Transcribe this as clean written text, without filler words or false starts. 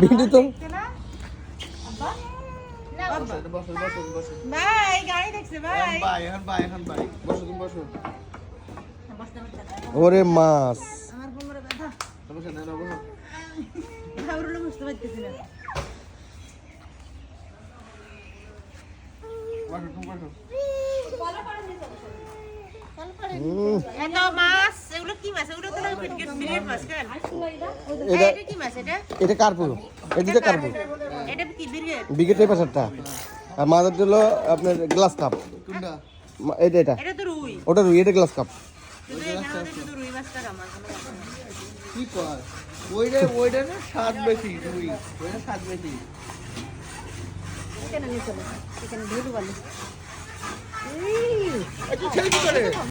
video তো ভাই গাড়ি দেখছে ভাই ওরে মাছ আমার কোমরে ব্যথা খাবারগুলো বুঝতে পারতেছি না এত মাছ এগুলো কি মাছ এগুলো তো বিরিয়ানি মাছ কেন এটা কি মাছ এটা কার্পুর এটা কার্পুর এটা কি বিরিয়ানি বিকেটের পাশারটা আর মাছের হলো আপনার গ্লাস কাপ এটা এটা তো রুই ওটা রুই এটা গ্লাস কাপ শুধু রুই মাছটা আমার কি কয় ওইটা না স্বাদ বেশি রুই ওইটা স্বাদ বেশি এখানে নিয়ে চলো এখানে ঢেলু বলে আচ্ছা ছেড়ে কি করে